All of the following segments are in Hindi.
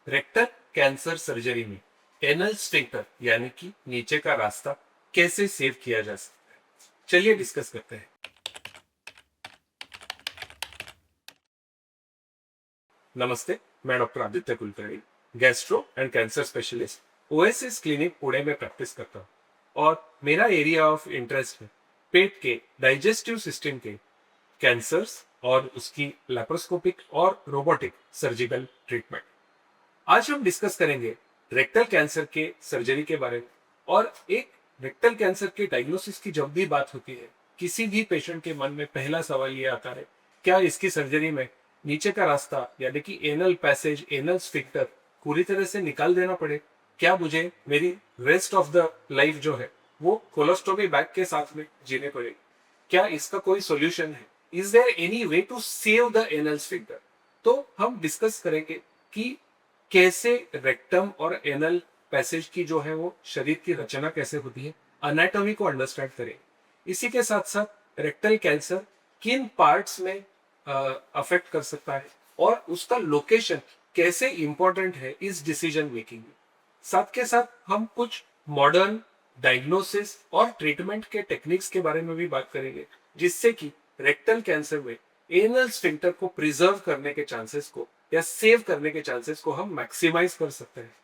रेक्टल कैंसर सर्जरी में एनल स्फिंक्टर यानी कि नीचे का रास्ता कैसे सेव किया जा सकता है, चलिए डिस्कस करते हैं। नमस्ते, मैं doctor Aditya Kulkarni, gastro and cancer specialist, OSS clinic Pune में प्रैक्टिस करता हूँ। और मेरा एरिया ऑफ इंटरेस्ट है पेट के डाइजेस्टिव सिस्टम के कैंसर्स और उसकी लेप्रोस्कोपिक और रोबोटिक सर्जिकल ट्रीटमेंट। आज हम डिस्कस करेंगे रेक्टल कैंसर के सर्जरी के बारे में। और एक रेक्टल कैंसर के डायग्नोसिस की जब भी बात होती है, किसी भी पेशेंट के मन में पहला सवाल ये आता है, क्या इसकी सर्जरी में नीचे का रास्ता यानी कि एनल पैसेज, एनल स्फिंक्टर पूरी तरह से निकाल देना पड़े? क्या मुझे मेरी रेस्ट ऑफ द लाइफ जो है वो कोलोस्टोमी बैग के साथ में जीने पड़ेगी? क्या इसका कोई सॉल्यूशन है? Is there any way to save the anal sphincter? तो हम डिस्कस करेंगे कि कैसे रेक्टम और एनल पैसेज की जो है वो शरीर की रचना कैसे होती है, अनाटॉमी को अंडरस्टैंड करें। इसी के साथ साथ रेक्टल कैंसर किन पार्ट्स में अफेक्ट कर सकता है और उसका लोकेशन कैसे इंपॉर्टेंट है इस डिसीजन मेकिंग में। साथ के साथ हम कुछ मॉडर्न डायग्नोसिस और ट्रीटमेंट के टेक्निक्स के बारे में भी बात करेंगे, जिससे कि रेक्टल कैंसर में एनल स्फिंक्टर को प्रिजर्व करने के चांसेस को या सेव करने के चांसेस को हम मैक्सिमाइज कर सकते हैं।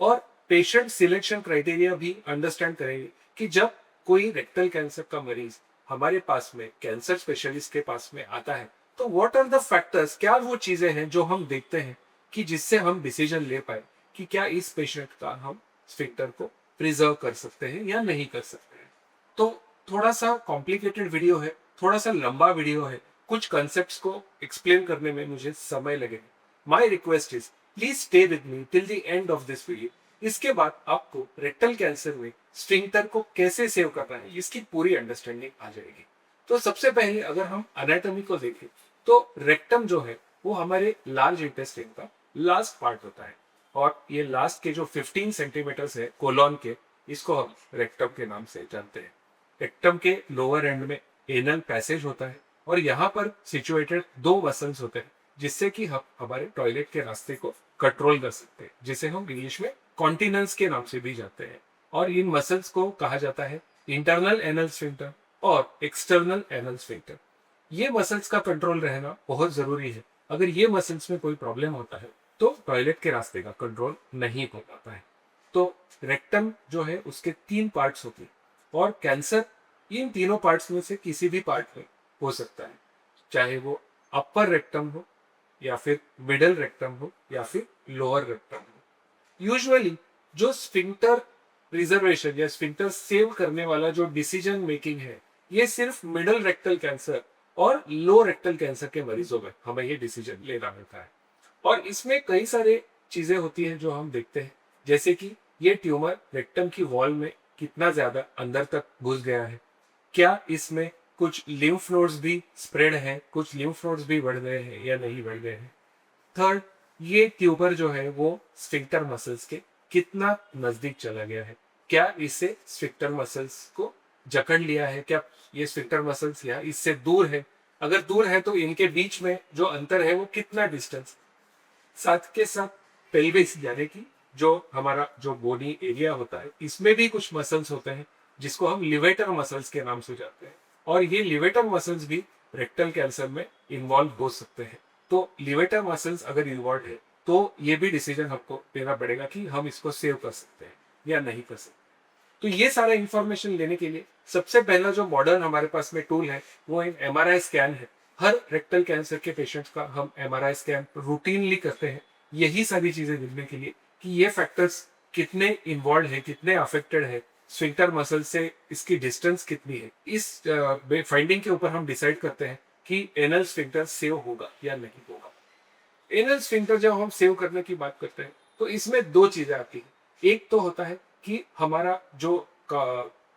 और पेशेंट सिलेक्शन क्राइटेरिया भी अंडरस्टैंड करेंगे कि जब कोई रेक्टल कैंसर का मरीज हमारे पास में कैंसर स्पेशलिस्ट के पास में आता है, तो व्हाट आर द फैक्टर्स, क्या वो चीजें हैं जो हम देखते हैं कि जिससे हम डिसीजन ले पाए कि क्या इस पेशेंट का हम स्फिंक्टर को प्रिजर्व कर सकते हैं या नहीं कर सकते हैं। तो थोड़ा सा कॉम्प्लिकेटेड वीडियो है, थोड़ा सा लंबा वीडियो है, कुछ कंसेप्ट्स को एक्सप्लेन करने में मुझे समय लगेगा। My request is please stay with me till the end of this video. इसके बाद आपको रेक्टल कैंसर में स्फिंक्टर को कैसे सेव करना है इसकी पूरी अंडरस्टैंडिंग आ जाएगी। तो सबसे पहले अगर हम एनाटॉमी को देखें तो रेक्टम जो है वो हमारे लार्ज इंटेस्टाइन का लास्ट पार्ट होता है। और ये लास्ट के जो 15 सेंटीमीटर है कोलॉन के, इसको हम रेक्टम के नाम से जानते हैं। रेक्टम के लोअर एंड में एनल पैसेज होता है और यहाँ पर सिचुएटेड दो मसल्स होते हैं, जिससे कि हम हमारे टॉयलेट के रास्ते को कंट्रोल कर सकते हैं, जिसे हम इंग्लिश में कॉन्टिनेंस के नाम से भी जानते हैं। और इन मसल्स को कहा जाता है इंटरनल एनल स्फिंक्टर और एक्सटर्नल एनल स्फिंक्टर। ये मसल्स का कंट्रोल रहना बहुत जरूरी है। अगर ये मसल्स में कोई प्रॉब्लम होता है तो टॉयलेट के रास्ते का कंट्रोल नहीं हो पाता है। तो रेक्टम जो है उसके 3 पार्ट्स होते हैं और कैंसर इन तीनों पार्ट्स में से किसी भी पार्ट में हो सकता है, चाहे वो अपर रेक्टम हो या फिर मिडल रेक्टम हो या फिर लोअर रेक्टम हो। यूजुअली जो स्फिंक्टर रिजर्वेशन या स्फिंक्टर सेव करने वाला जो डिसीजन मेकिंग है, ये सिर्फ मिडल रेक्टल कैंसर और लो रेक्टल कैंसर के मरीजों में हमें ये डिसीजन लेना होता है। और इसमें कई सारे चीजें होती हैं जो हम देखते हैं, जैसे कि ये ट्यूमर रेक्टम की वॉल में कितना ज्यादा अंदर तक घुस गया है, क्या इसमें कुछ लिम्फ नोड्स भी स्प्रेड है, कुछ लिम्फ नोड्स भी बढ़ गए हैं या नहीं बढ़ गए हैं। थर्ड, ये ट्यूबर जो है वो स्फिंक्टर मसल्स के कितना नजदीक चला गया है, क्या इससे स्फिंक्टर मसल्स को जकड़ लिया है, क्या ये स्फिंक्टर मसल्स या इससे दूर है, अगर दूर है तो इनके बीच में जो अंतर है वो कितना डिस्टेंस। साथ के साथ पेल्विस यानी कि जो हमारा जो बॉडी एरिया होता है, इसमें भी कुछ मसल्स होते हैं जिसको हम लिवेटर मसल्स के नाम से जानते हैं। और ये लिवेटर मसल्स भी रेक्टल कैंसर में इन्वॉल्व हो सकते हैं। तो लिवेटर मसल्स अगर इन्वॉल्व है तो ये भी डिसीजन हमको लेना पड़ेगा कि हम इसको सेव कर सकते हैं या नहीं कर सकते। तो ये सारा इंफॉर्मेशन लेने के लिए सबसे पहला जो मॉडर्न हमारे पास में टूल है वो एक एमआरआई स्कैन है। हर रेक्टल कैंसर के पेशेंट्स का हम एमआरआई स्कैन रूटीनली करते हैं, यही सारी चीजें देखने के लिए कि ये फैक्टर्स कितने इन्वॉल्व है, कितने अफेक्टेड है, स्फिंक्टर मसल से इसकी डिस्टेंस कितनी है। इस फाइंडिंग के ऊपर हम डिसाइड करते हैं कि एनल स्फिंक्टर सेव होगा या नहीं होगा। एनल स्फिंक्टर जब हम सेव करने की बात करते हैं तो इसमें दो चीजें आती है। एक तो होता है कि हमारा जो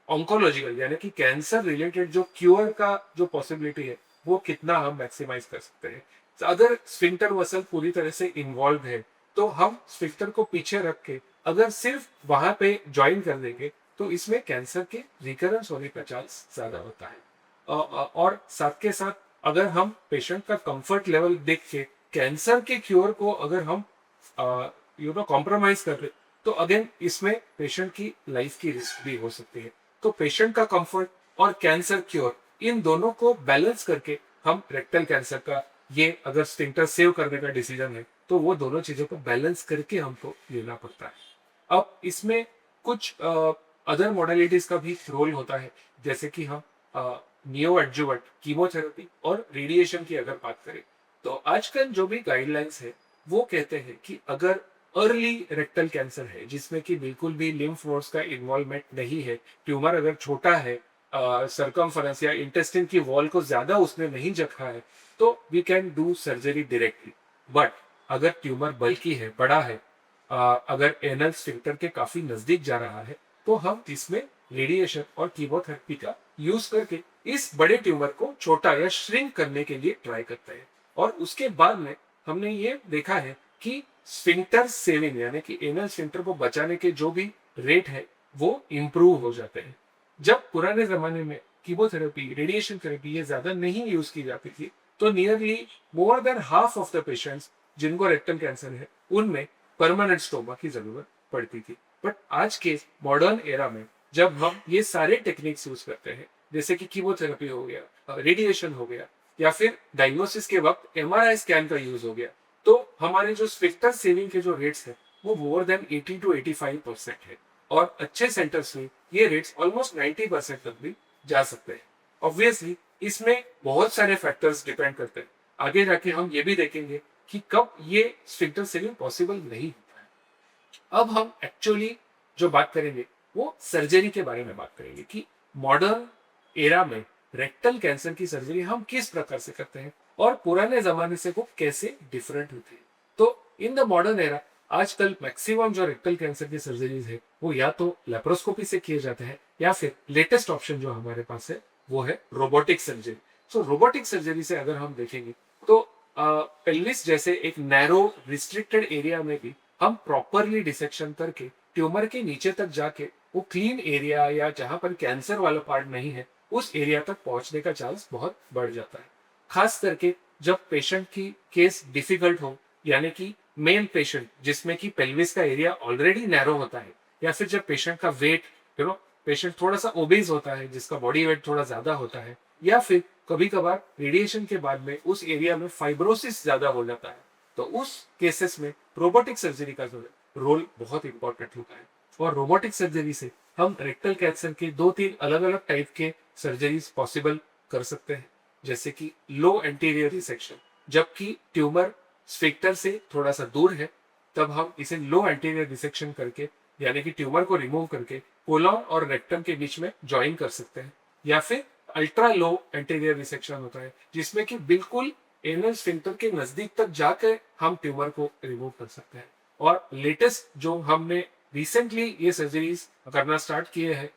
ऑन्कोलॉजिकल यानी कि कैंसर रिलेटेड जो क्योर का जो पॉसिबिलिटी है वो कितना हम मैक्सिमाइज कर सकते हैं। तो अगर स्फिंक्टर मसल पूरी तरह से इन्वॉल्व है तो हम स्फिंक्टर को पीछे रख के अगर सिर्फ वहां पे ज्वाइन कर देंगे तो इसमें कैंसर के रिकरेंस होने का चांस ज्यादा होता है। और साथ के साथ अगर हम पेशेंट का कंफर्ट लेवल देख के कैंसर के क्योर को अगर हम कॉम्प्रोमाइज कर रहे, तो अगेन इसमें पेशेंट की लाइफ की रिस्क भी हो सकती है। तो पेशेंट का कंफर्ट और कैंसर क्योर, इन दोनों को बैलेंस करके हम रेक्टल कैंसर का, ये अगर स्फिंक्टर सेव करने का डिसीजन है, तो वो दोनों चीजों को बैलेंस करके हमको लेना पड़ता है। अब इसमें कुछ अदर मॉडलिटीज का भी रोल होता है, जैसे कि हम नियो एडजुवेंट कीमोथेरेपी और रेडिएशन की अगर बात करें, तो आजकल जो भी गाइडलाइंस है वो कहते हैं कि अगर अर्ली रेक्टल कैंसर है जिसमें कि बिल्कुल भी लिम्फ नोड्स का इन्वॉल्वमेंट नहीं है, ट्यूमर अगर छोटा है, सरकमफरेंस या इंटेस्टिन की वॉल को ज्यादा उसने नहीं जखा है, तो we can do surgery directly. But अगर ट्यूमर बल्की है, बड़ा है, अगर एनल स्फिंक्टर के काफी नजदीक जा रहा है, तो हम इसमें रेडिएशन और कीमोथेरेपी का यूज करके इस बड़े ट्यूमर को छोटा या श्रिंक करने के लिए ट्राई करते हैं। और उसके बाद में हमने ये देखा है कि स्फिंक्टर सेविंग यानी कि एनल स्फिंक्टर को बचाने के जो भी रेट है वो इम्प्रूव हो जाते हैं। जब पुराने जमाने में कीमोथेरेपी, रेडिएशन थेरेपी ये ज्यादा नहीं यूज की जाती थी, तो nearly more than half of the patients जिनको रेक्टल कैंसर है उनमें परमानेंट स्टोमा की जरूरत पड़ती थी। बट आज के मॉडर्न एरा में जब हम ये सारे टेक्निक्स यूज करते हैं, जैसे कि कीमोथेरेपी हो गया, रेडिएशन हो गया, या फिर डायग्नोसिस के वक्त एमआरआई स्कैन का यूज हो गया, तो हमारे जो स्फिंक्टर सेविंग के जो रेट्स है वो मोर देन 80 to 85% है। और अच्छे सेंटर्स में ये रेट्स ऑलमोस्ट 90% तक भी जा सकते हैं। ऑब्वियसली इसमें बहुत सारे फैक्टर्स डिपेंड करते हैं। आगे जाके हम ये भी देखेंगे कि कब ये स्फिंक्टर सेविंग पॉसिबल नहीं होता है। अब हम एक्चुअली जो बात करेंगे वो सर्जरी के बारे में बात करेंगे कि मॉडर्न एरा में रेक्टल कैंसर की सर्जरी हम किस प्रकार से करते हैं और पुराने जमाने से वो कैसे डिफरेंट होते हैं। तो इन द मॉडर्न एरा आजकल मैक्सिमम जो रेक्टल कैंसर की सर्जरीज है वो या तो लेप्रोस्कोपी से किए जाते हैं, या फिर लेटेस्ट ऑप्शन जो हमारे पास है वो है रोबोटिक सर्जरी। सो रोबोटिक सर्जरी से अगर हम देखेंगे तो पेल्विस जैसे एक नैरो रिस्ट्रिक्टेड एरिया में भी हम प्रॉपरली डिसेक्शन करके ट्यूमर के नीचे तक जाके वो क्लीन एरिया या जहां पर कैंसर वाला पार्ट नहीं है उस एरिया तक पहुंचने का चांस बहुत बढ़ जाता है। खास करके जब पेशेंट की केस डिफिकल्ट हो, यानी कि मेल पेशेंट जिसमें कि पेल्विस का एरिया ऑलरेडी नैरो होता है, या फिर जब पेशेंट का वेट पेशेंट थोड़ा सा ओबेज होता है जिसका बॉडी वेट थोड़ा ज्यादा होता है, या फिर कभी कभार रेडिएशन के बाद में उस एरिया में फाइब्रोसिस ज्यादा हो जाता है, तो उस केसेस में रोबोटिक सर्जरी का जो रोल बहुत इंपॉर्टेंट होता है। और रोबोटिक सर्जरी से हम रेक्टल कैंसर के 2-3 अलग अलग टाइप के सर्जरीज पॉसिबल कर सकते हैं, जैसे कि लो एंटीरियर रिसेक्शन, जबकि ट्यूमर स्फिंक्टर से थोड़ा सा दूर है तब हम इसे लो एंटीरियर रिसेक्शन करके, यानी कि ट्यूमर को रिमूव करके कोलॉन और रेक्टम के बीच में ज्वाइन कर सकते हैं। या फिर अल्ट्रा लो एंटीरियर रिसेक्शन होता है जिसमें कि बिल्कुल एनल स्फिंक्टर के नजदीक तक जाकर हम ट्यूमर को रिमूव कर सकते हैं। और लेटेस्ट जो हमने रिसेंटली ये सर्जरीज करना स्टार्ट किए हैं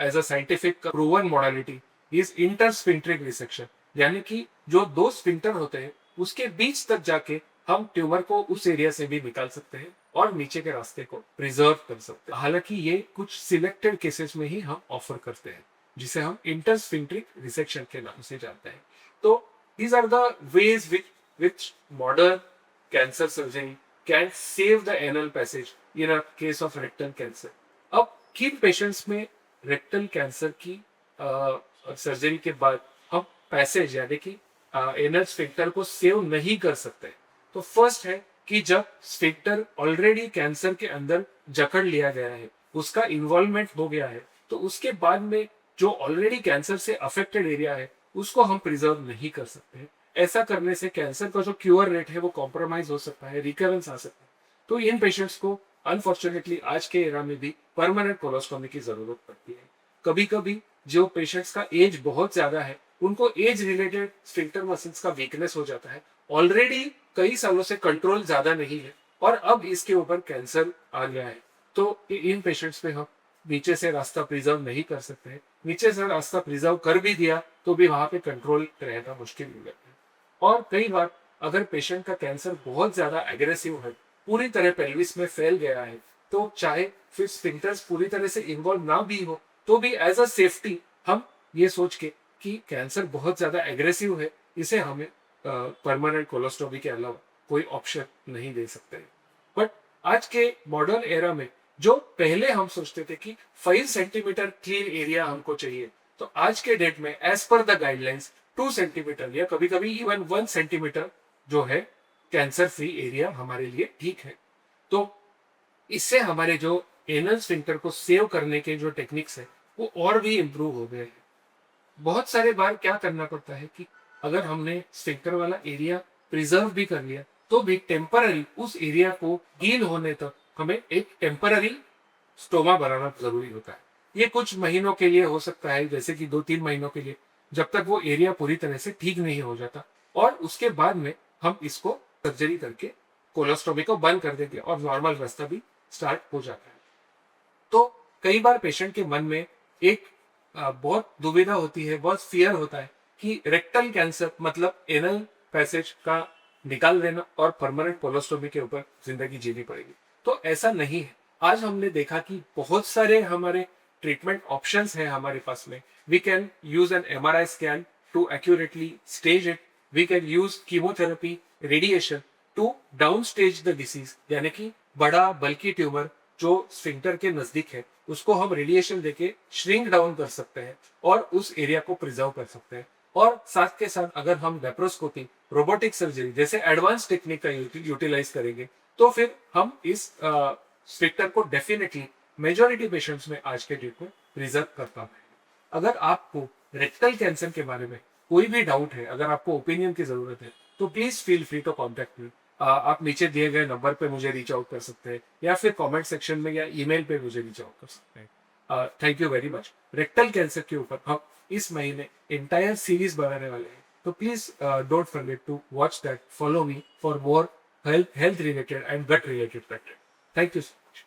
as a scientific proven modality is intersphincteric resection, यानी कि जो दो स्फिंक्टर होते हैं उसके बीच तक जाके हम ट्यूमर को उस एरिया से भी निकाल सकते हैं और नीचे के रास्ते को प्रिजर्व कर सकते हैं। हालांकि ये कुछ सिलेक्टेड केसेस में ही हम ऑफर करते हैं, जिसे हम इंटरस्फिंक्ट्रिक रिसेक्शन के नाम से जानते हैं। तो these are the ways which modern cancer surgery can save the anal passage in a case of rectal cancer. अब किन पेशेंट्स में रेक्टल कैंसर की सर्जरी के बाद हम पैसेज यानी कि एनल स्फिंक्टर को सेव नहीं कर सकते? तो फर्स्ट है कि जब स्फिंक्टर ऑलरेडी कैंसर के अंदर जकड़ लिया गया है, उसका इन्वॉल्वमेंट हो गया है, तो उसके बाद में जो ऑलरेडी कैंसर से अफेक्टेड एरिया है उसको हम प्रिजर्व नहीं कर सकते। ऐसा करने से कैंसर का जो क्योर रेट है वो कॉम्प्रोमाइज हो सकता है, रिकरेंस आ सकता है। तो इन पेशेंट्स को अनफॉर्चुनेटली आज के एरा में भी परमानेंट कोलोस्टोमी की जरूरत पड़ती है। कभी कभी जो पेशेंट्स का एज बहुत ज्यादा है उनको एज रिलेटेड स्फिंक्टर मसल्स का वीकनेस हो जाता है, ऑलरेडी कई सालों से कंट्रोल ज्यादा नहीं है और अब इसके ऊपर कैंसर आ गया है, तो इन पेशेंट्स में हम नीचे से रास्ता प्रिजर्व नहीं कर सकते हैं। नीचे से रास्ता प्रिजर्व कर भी दिया तो भी वहां पे कंट्रोल रहना मुश्किल हो जाता है। और कई बार अगर पेशेंट का कैंसर बहुत ज्यादा एग्रेसिव है, पूरी तरह पेल्विस में फैल गया है, तो चाहे फिर स्फिंक्टर्स पूरी तरह से इन्वॉल्व ना भी हो तो भी एज अ सेफ्टी हम ये सोच के कि कैंसर बहुत ज्यादा एग्रेसिव है, इसे हमें परमानेंट कोलोस्टोमी के अलावा कोई ऑप्शन नहीं दे सकते। बट आज के मॉडर्न एरा में जो पहले हम सोचते थे कि 5 सेंटीमीटर क्लीन एरिया हमको चाहिए, तो आज के डेट में as per the guidelines 2 centimetre या कभी कभी इवन 1 सेंटीमीटर जो है कैंसर फ्री एरिया हमारे लिए ठीक है। तो इससे हमारे जो एनल स्फिंक्टर को सेव करने के जो टेक्निक्स है वो और भी इम्प्रूव हो गए हैं। बहुत सारे बार क्या करना पड़ता है कि अगर हमने स्फिंक्टर वाला एरिया प्रिजर्व भी कर लिया तो भी टेम्पररी उस एरिया को हील होने तक हमें एक टेम्पररी स्टोमा बनाना जरूरी होता है। ये कुछ महीनों के लिए हो सकता है, जैसे कि 2-3 महीनों के लिए, जब तक वो एरिया पूरी तरह से ठीक नहीं हो जाता, और उसके बाद में हम इसको सर्जरी करके कोलोस्टोमी को बंद कर देंगे और नॉर्मल रास्ता भी स्टार्ट हो जाता है। तो कई बार पेशेंट के मन में एक बहुत दुविधा होती है, बहुत फियर होता है कि रेक्टल कैंसर मतलब एनल पैसेज का निकाल देना और परमानेंट कोलोस्टोमी के ऊपर जिंदगी जीनी पड़ेगी। तो ऐसा नहीं है। आज हमने देखा कि बहुत सारे हमारे ट्रीटमेंट ऑप्शंस हैं हमारे पास में। We can use an MRI scan to accurately stage it, we can use chemotherapy, radiation to down stage the disease, यानी कि बड़ा बल्कि ट्यूमर जो स्फिंक्टर के नजदीक है उसको हम रेडिएशन देके श्रिंक डाउन कर सकते हैं और उस एरिया को प्रिजर्व कर सकते हैं। और साथ के साथ अगर हम लेप्रोस्कोपी, रोबोटिक सर्जरी जैसे एडवांस टेक्निक का यूटिलाइज करेंगे तो फिर हम इस स्फिंक्टर को डेफिनेटली मेजॉरिटी पेशेंट्स में आज के डेट में प्रिजर्व कर पाते हैं। अगर आपको रेक्टल कैंसर के बारे में कोई भी डाउट है, अगर आपको ओपिनियन की जरूरत है, तो please feel free to contact me. आप नीचे दिए गए नंबर पे मुझे रीच आउट कर सकते हैं या फिर कमेंट सेक्शन में या ईमेल पे मुझे रीच आउट कर सकते हैं। Thank you very much. Rectal cancer के ऊपर हम इस महीने इंटायर सीरीज बनाने वाले हैं, तो please don't forget to watch that, follow me for more health related and gut related content. Thank you so much.